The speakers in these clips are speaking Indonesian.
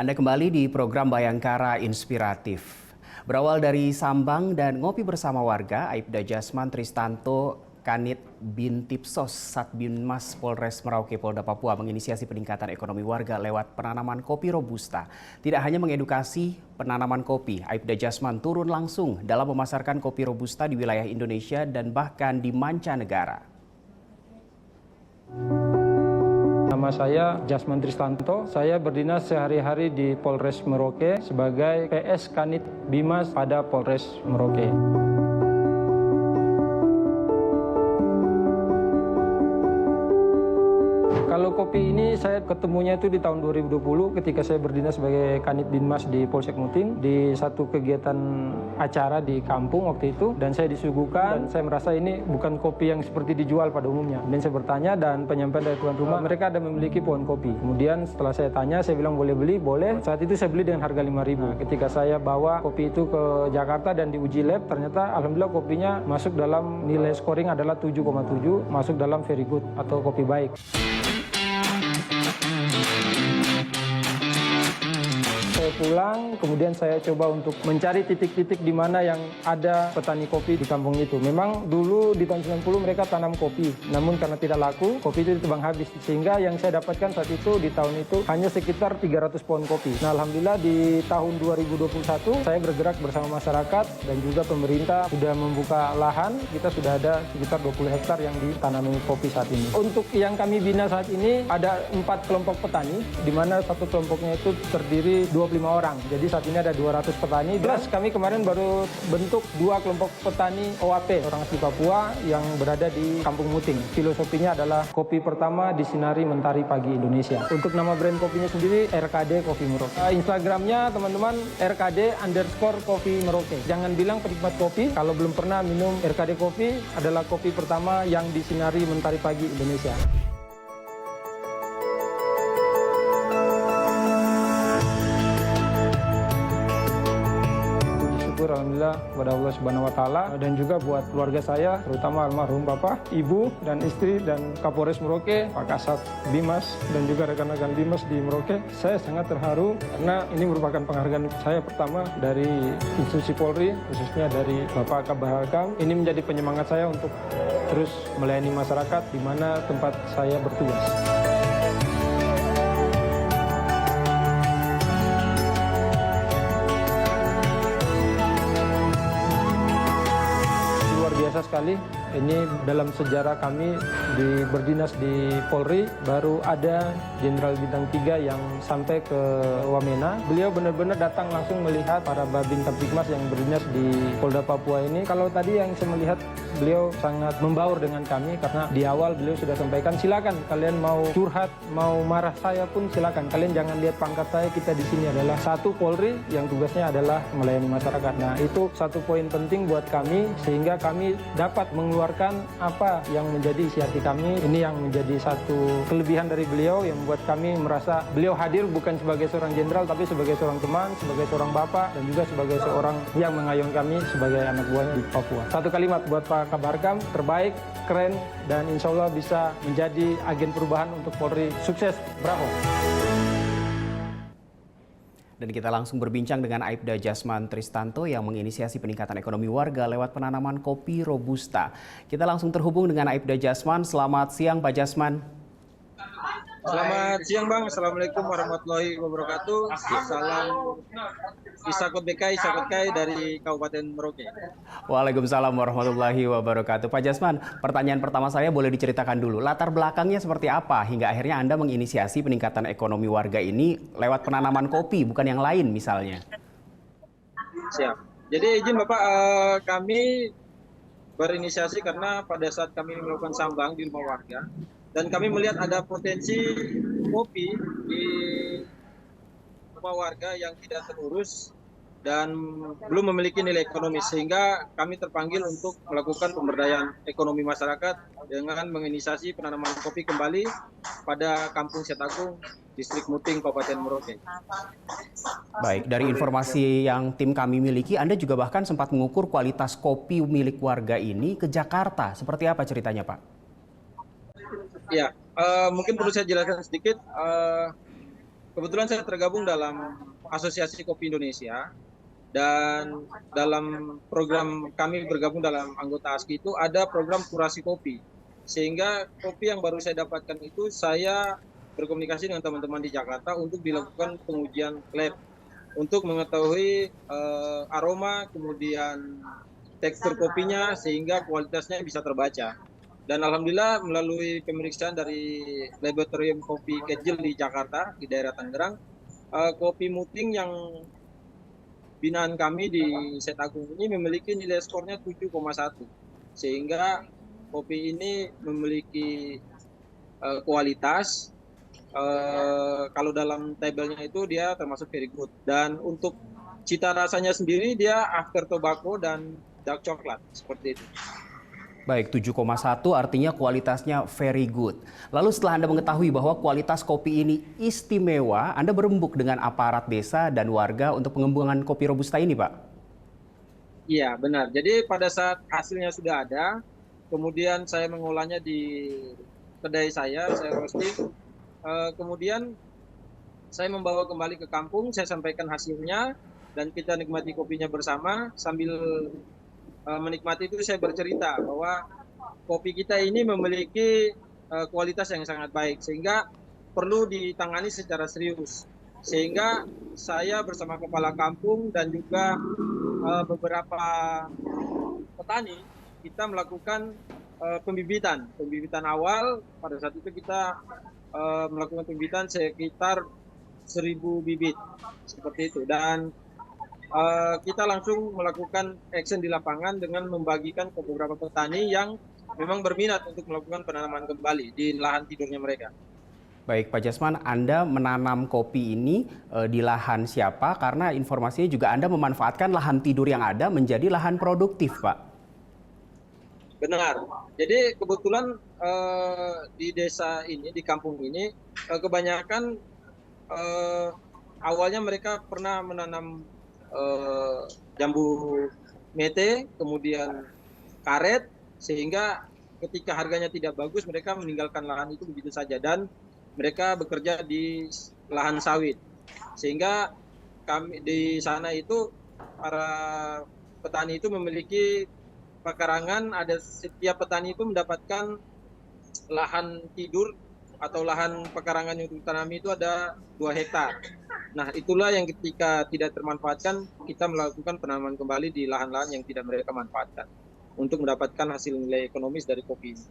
Anda kembali di program Bayangkara Inspiratif. Berawal dari sambang dan ngopi bersama warga, Aibda Jasman Tristanto Kanit Bintipsos Satbinmas Polres Merauke Polda Papua menginisiasi peningkatan ekonomi warga lewat penanaman kopi robusta. Tidak hanya mengedukasi penanaman kopi, Aibda Jasman turun langsung dalam memasarkan kopi robusta di wilayah Indonesia dan bahkan di mancanegara. Nama saya Jasman Tristanto, saya berdinas sehari-hari di Polres Merauke sebagai PS Kanit Bimas pada Polres Merauke. Kalau kopi ini saya ketemunya itu di tahun 2020 ketika saya berdinas sebagai Kanit Binmas di Polsek Muting di satu kegiatan acara di kampung waktu itu, dan saya disuguhkan dan saya merasa ini bukan kopi yang seperti dijual pada umumnya. Dan saya bertanya dan penyampaian dari tuan rumah, mereka ada memiliki pohon kopi. Kemudian setelah saya tanya, saya bilang boleh beli, boleh. Saat itu saya beli dengan harga 5.000. Ketika saya bawa kopi itu ke Jakarta dan diuji lab, ternyata alhamdulillah kopinya masuk dalam nilai scoring adalah 7,7, masuk dalam very good atau kopi baik. Saya pulang, kemudian saya coba untuk mencari titik-titik di mana yang ada petani kopi di kampung itu. Memang dulu di tahun 90 mereka tanam kopi, namun karena tidak laku, kopi itu ditebang habis. Sehingga yang saya dapatkan saat itu, di tahun itu, hanya sekitar 300 pohon kopi. Nah, alhamdulillah di tahun 2021, saya bergerak bersama masyarakat dan juga pemerintah sudah membuka lahan. Kita sudah ada sekitar 20 hektar yang ditanami kopi saat ini. Untuk yang kami bina saat ini, ada 4 kelompok petani, di mana satu kelompoknya itu terdiri 25 orang. Jadi saat ini ada 200 petani. Plus kami kemarin baru bentuk 2 kelompok petani OAP, orang asli Papua yang berada di Kampung Muting. Filosofinya adalah kopi pertama disinari mentari pagi Indonesia. Untuk nama brand kopinya sendiri RKD Coffee Merauke. Instagramnya teman-teman RKD_Coffee Merauke. Jangan bilang penikmat kopi kalau belum pernah minum RKD Coffee, adalah kopi pertama yang disinari mentari pagi Indonesia. Alhamdulillah kepada Allah Subhanahu wa taala, dan juga buat keluarga saya terutama almarhum Bapak, Ibu dan istri dan Kapolres Merauke, Pak Kasat Bimas dan juga rekan-rekan Bimas di Merauke. Saya sangat terharu karena ini merupakan penghargaan saya pertama dari institusi Polri, khususnya dari Bapak Kabah Hakam. Ini menjadi penyemangat saya untuk terus melayani masyarakat di mana tempat saya bertugas. Biasa sekali, ini dalam sejarah kami berdinas di Polri, baru ada Jenderal Bintang 3 yang sampai ke Wamena. Beliau benar-benar datang langsung melihat para Babin Kaptipmas yang berdinas di Polda Papua ini. Kalau tadi yang saya melihat, beliau sangat membaur dengan kami karena di awal beliau sudah sampaikan, silakan kalian mau curhat, mau marah saya pun silakan. Kalian jangan lihat pangkat saya, kita di sini adalah satu Polri yang tugasnya adalah melayani masyarakat. Nah, itu satu poin penting buat kami sehingga kami dapat mengeluarkan apa yang menjadi isi hati kami. Ini yang menjadi satu kelebihan dari beliau yang membuat kami merasa beliau hadir bukan sebagai seorang jenderal tapi sebagai seorang teman, sebagai seorang bapak dan juga sebagai seorang yang mengayomi kami sebagai anak buahnya di Papua. Satu kalimat buat Pak Kabah Hakam, terbaik, keren, dan insya Allah bisa menjadi agen perubahan untuk Polri. Sukses, bravo! Dan kita langsung berbincang dengan Aibda Jasman Tristanto yang menginisiasi peningkatan ekonomi warga lewat penanaman kopi robusta. Kita langsung terhubung dengan Aibda Jasman. Selamat siang Pak Jasman. Selamat siang Bang, Assalamualaikum warahmatullahi wabarakatuh. Salam Isakut BK, Isakut Kai dari Kabupaten Merauke. Waalaikumsalam warahmatullahi wabarakatuh. Pak Jasman, pertanyaan pertama saya boleh diceritakan dulu. Latar belakangnya seperti apa hingga akhirnya Anda menginisiasi peningkatan ekonomi warga ini lewat penanaman kopi, bukan yang lain misalnya? Siap. Jadi izin Bapak, kami berinisiasi karena pada saat kami melakukan sambang di rumah warga, dan kami melihat ada potensi kopi di rumah warga yang tidak terurus dan belum memiliki nilai ekonomi, sehingga kami terpanggil untuk melakukan pemberdayaan ekonomi masyarakat dengan menginisiasi penanaman kopi kembali pada Kampung Setagung, Distrik Muting, Kabupaten Merauke. Baik, dari informasi yang tim kami miliki, Anda juga bahkan sempat mengukur kualitas kopi milik warga ini ke Jakarta. Seperti apa ceritanya, Pak? Ya, mungkin perlu saya jelaskan sedikit. kebetulan saya tergabung dalam Asosiasi Kopi Indonesia, dan dalam program kami bergabung dalam anggota ASKI itu ada program kurasi kopi. Sehingga kopi yang baru saya dapatkan itu saya berkomunikasi dengan teman-teman di Jakarta untuk dilakukan pengujian lab untuk mengetahui aroma, kemudian tekstur kopinya sehingga kualitasnya bisa terbaca. Dan alhamdulillah melalui pemeriksaan dari Laboratorium Kopi Kecil di Jakarta, di daerah Tangerang, kopi muting yang binaan kami di Set Agung ini memiliki nilai skornya 7,1. Sehingga kopi ini memiliki kualitas, kalau dalam tabelnya itu dia termasuk very good. Dan untuk cita rasanya sendiri dia after tobacco dan dark coklat, seperti itu. Baik, 7,1 artinya kualitasnya very good. Lalu setelah Anda mengetahui bahwa kualitas kopi ini istimewa, Anda berembuk dengan aparat desa dan warga untuk pengembangan kopi Robusta ini, Pak? Iya, benar. Jadi pada saat hasilnya sudah ada, kemudian saya mengolahnya di kedai saya roasting. Kemudian saya membawa kembali ke kampung, saya sampaikan hasilnya, dan kita nikmati kopinya bersama. Sambil menikmati itu saya bercerita bahwa kopi kita ini memiliki kualitas yang sangat baik, sehingga perlu ditangani secara serius. Sehingga saya bersama kepala kampung dan juga beberapa petani, kita melakukan pembibitan awal. Pada saat itu kita melakukan pembibitan sekitar 1.000 bibit, seperti itu. Dan kita langsung melakukan action di lapangan dengan membagikan ke beberapa petani yang memang berminat untuk melakukan penanaman kembali di lahan tidurnya mereka. Baik, Pak Jasman, Anda menanam kopi ini di lahan siapa? Karena informasinya juga Anda memanfaatkan lahan tidur yang ada menjadi lahan produktif, Pak. Benar. Jadi kebetulan di desa ini, di kampung ini, kebanyakan awalnya mereka pernah menanam jambu mete, kemudian karet, sehingga ketika harganya tidak bagus mereka meninggalkan lahan itu begitu saja dan mereka bekerja di lahan sawit. Sehingga kami di sana itu para petani itu memiliki pekarangan, ada setiap petani itu mendapatkan lahan tidur atau lahan pekarangan yang ditanami itu ada 2 hektar. Nah, itulah yang ketika tidak termanfaatkan, kita melakukan penanaman kembali di lahan-lahan yang tidak mereka manfaatkan untuk mendapatkan hasil nilai ekonomis dari kopi ini.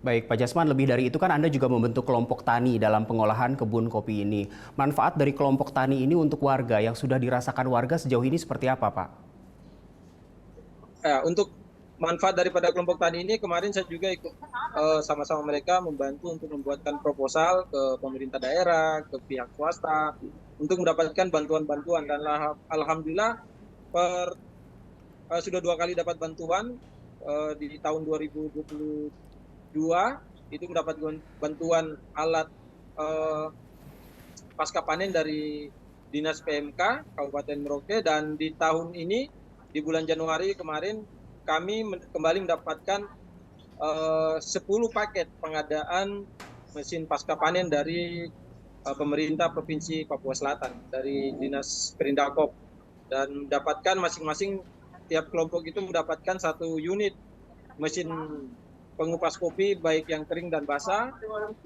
Baik, Pak Jasman, lebih dari itu kan Anda juga membentuk kelompok tani dalam pengolahan kebun kopi ini. Manfaat dari kelompok tani ini untuk warga yang sudah dirasakan warga sejauh ini seperti apa, Pak? Untuk manfaat daripada kelompok tani ini, kemarin saya juga ikut sama-sama mereka membantu untuk membuatkan proposal ke pemerintah daerah, ke pihak swasta, untuk mendapatkan bantuan-bantuan. Dan alhamdulillah sudah 2 kali dapat bantuan. Di tahun 2022 itu mendapat bantuan alat pasca panen dari Dinas PMK Kabupaten Merauke, dan di tahun ini di bulan Januari kemarin kami kembali mendapatkan 10 paket pengadaan mesin pasca panen dari pemerintah Provinsi Papua Selatan, dari Dinas Perindakop, dan mendapatkan masing-masing tiap kelompok itu mendapatkan 1 unit mesin pengupas kopi baik yang kering dan basah,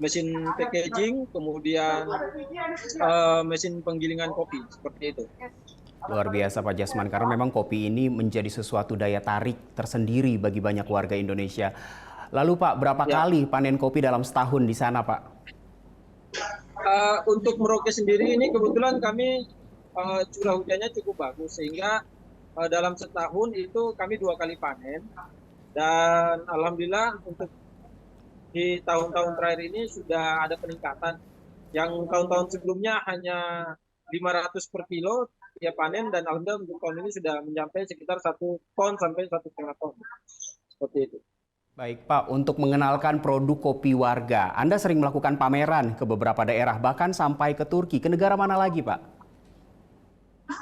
mesin packaging, kemudian mesin penggilingan kopi, seperti itu. Luar biasa, Pak Jasman, karena memang kopi ini menjadi sesuatu daya tarik tersendiri bagi banyak warga Indonesia. Lalu Pak, berapa kali panen kopi dalam setahun di sana, Pak? Untuk Merauke sendiri ini kebetulan kami curah hujannya cukup bagus, sehingga dalam setahun itu kami 2 kali panen. Dan alhamdulillah untuk di tahun-tahun terakhir ini sudah ada peningkatan. Yang tahun-tahun sebelumnya hanya 500 per kilo tiap panen, dan alhamdulillah untuk tahun ini sudah mencapai sekitar 1 ton sampai 1,5 ton. Seperti itu. Baik Pak, untuk mengenalkan produk kopi warga, Anda sering melakukan pameran ke beberapa daerah, bahkan sampai ke Turki. Ke negara mana lagi, Pak?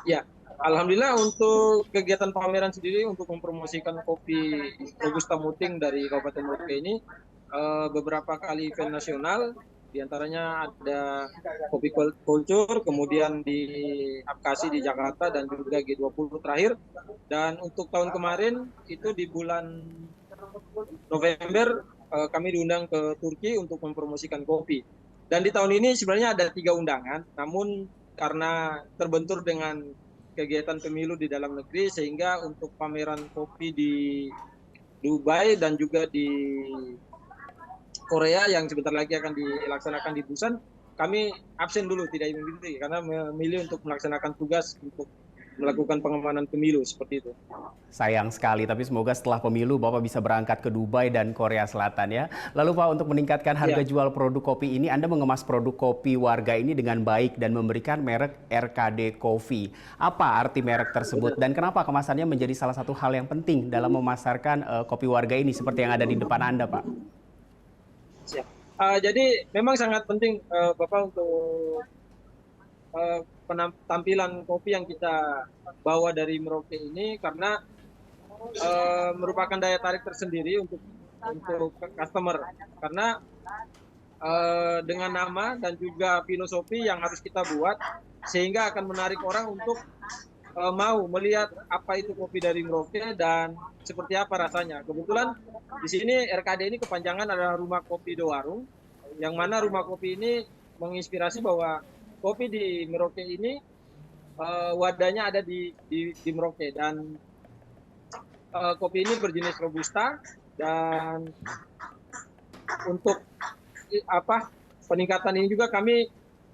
Ya, alhamdulillah untuk kegiatan pameran sendiri untuk mempromosikan kopi Robusta Muting dari Kabupaten Merauke ini, beberapa kali event nasional Di antaranya ada Kopi Culture, kemudian di Apkasi di Jakarta, dan juga G20 terakhir. Dan untuk tahun kemarin itu di bulan November kami diundang ke Turki untuk mempromosikan kopi. Dan di tahun ini sebenarnya ada 3 undangan, namun karena terbentur dengan kegiatan pemilu di dalam negeri, sehingga untuk pameran kopi di Dubai dan juga di Korea yang sebentar lagi akan dilaksanakan di Busan, kami absen dulu, tidak mengikuti karena memilih untuk melaksanakan tugas untuk melakukan pengamanan pemilu seperti itu. Sayang sekali, tapi semoga setelah pemilu Bapak bisa berangkat ke Dubai dan Korea Selatan ya. Lalu Pak, untuk meningkatkan harga jual produk kopi ini, Anda mengemas produk kopi warga ini dengan baik dan memberikan merek RKD Coffee. Apa arti merek tersebut dan kenapa kemasannya menjadi salah satu hal yang penting dalam memasarkan kopi warga ini seperti yang ada di depan Anda, Pak? Siap. Jadi memang sangat penting Bapak untuk penampilan kopi yang kita bawa dari Merauke ini, karena merupakan daya tarik tersendiri untuk customer, karena dengan nama dan juga filosofi yang harus kita buat sehingga akan menarik orang untuk mau melihat apa itu kopi dari Merauke dan seperti apa rasanya. Kebetulan di sini RKD ini kepanjangan adalah Rumah Kopi Dowarung, yang mana rumah kopi ini menginspirasi bahwa kopi di Merauke ini wadahnya ada di Merauke, dan kopi ini berjenis robusta. Dan untuk peningkatan ini juga kami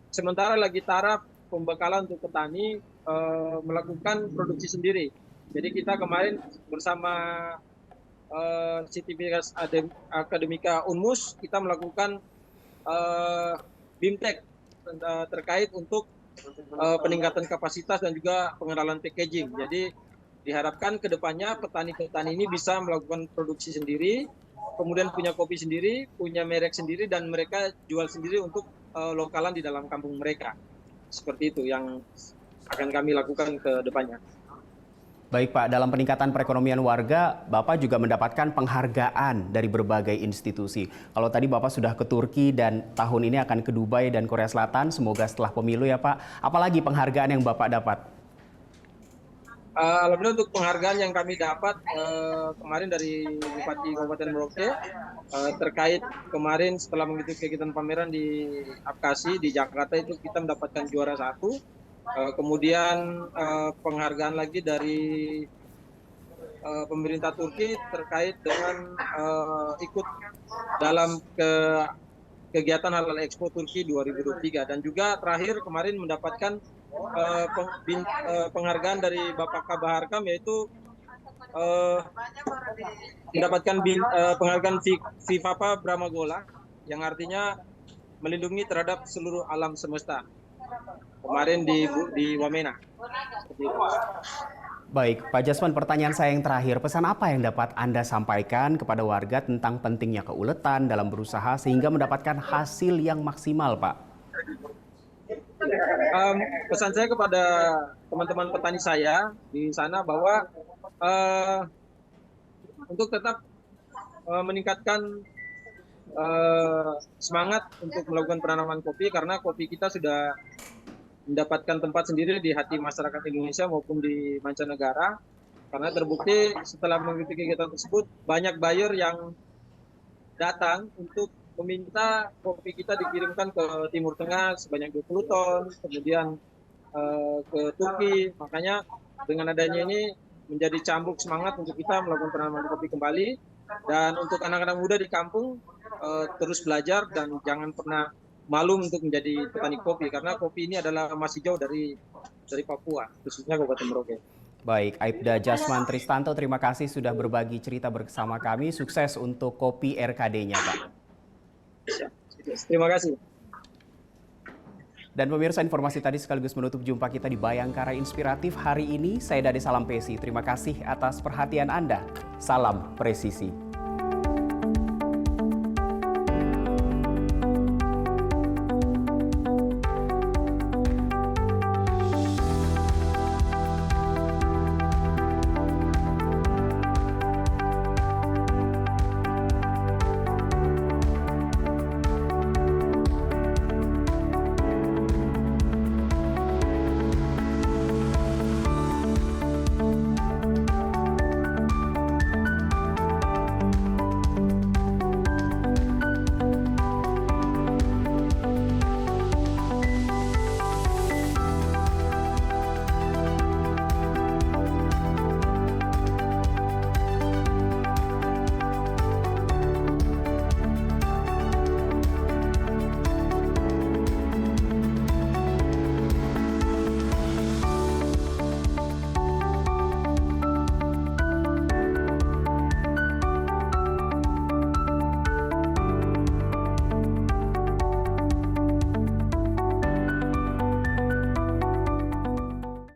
sementara lagi taraf pembekalan untuk petani melakukan produksi sendiri. Jadi kita kemarin bersama Sivitas Akademika Unmus kita melakukan BIMTEK terkait untuk peningkatan kapasitas dan juga pengenalan packaging. Jadi diharapkan ke depannya petani-petani ini bisa melakukan produksi sendiri, kemudian punya kopi sendiri, punya merek sendiri, dan mereka jual sendiri untuk lokalan di dalam kampung mereka. Seperti itu yang akan kami lakukan ke depannya. Baik Pak, dalam peningkatan perekonomian warga, Bapak juga mendapatkan penghargaan dari berbagai institusi. Kalau tadi Bapak sudah ke Turki dan tahun ini akan ke Dubai dan Korea Selatan, semoga setelah pemilu ya Pak. Apalagi penghargaan yang Bapak dapat? Alhamdulillah untuk penghargaan yang kami dapat kemarin dari Bupati Kabupaten Merauke terkait kemarin setelah mengikuti kegiatan pameran di Apkasi di Jakarta, itu kita mendapatkan juara 1. Kemudian penghargaan lagi dari pemerintah Turki terkait dengan ikut dalam kegiatan Halal Expo Turki 2023, dan juga terakhir kemarin mendapatkan penghargaan dari Bapak Kabaharkam, yaitu mendapatkan penghargaan Vivapa Brahmagola, yang artinya melindungi terhadap seluruh alam semesta, kemarin di Wamena. Baik, Pak Jasman, pertanyaan saya yang terakhir, pesan apa yang dapat Anda sampaikan kepada warga tentang pentingnya keuletan dalam berusaha sehingga mendapatkan hasil yang maksimal, Pak? Pesan saya kepada teman-teman petani saya di sana bahwa untuk tetap meningkatkan semangat untuk melakukan penanaman kopi, karena kopi kita sudah mendapatkan tempat sendiri di hati masyarakat Indonesia maupun di mancanegara, karena terbukti setelah mengikuti kegiatan tersebut banyak buyer yang datang untuk meminta kopi kita dikirimkan ke Timur Tengah sebanyak 20 ton, kemudian ke Turki. Makanya dengan adanya ini menjadi cambuk semangat untuk kita melakukan penanaman kopi kembali, dan untuk anak-anak muda di kampung terus belajar dan jangan pernah malu untuk menjadi petani kopi, karena kopi ini adalah masih jauh dari Papua, khususnya Kabupaten Merauke. Baik, Aibda Jasman Tristanto, terima kasih sudah berbagi cerita bersama kami. Sukses untuk kopi RKD-nya, Pak. Terima kasih. Dan pemirsa, informasi tadi sekaligus menutup jumpa kita di Bayangkara Inspiratif hari ini. Saya Dade Salampesi. Terima kasih atas perhatian Anda. Salam presisi.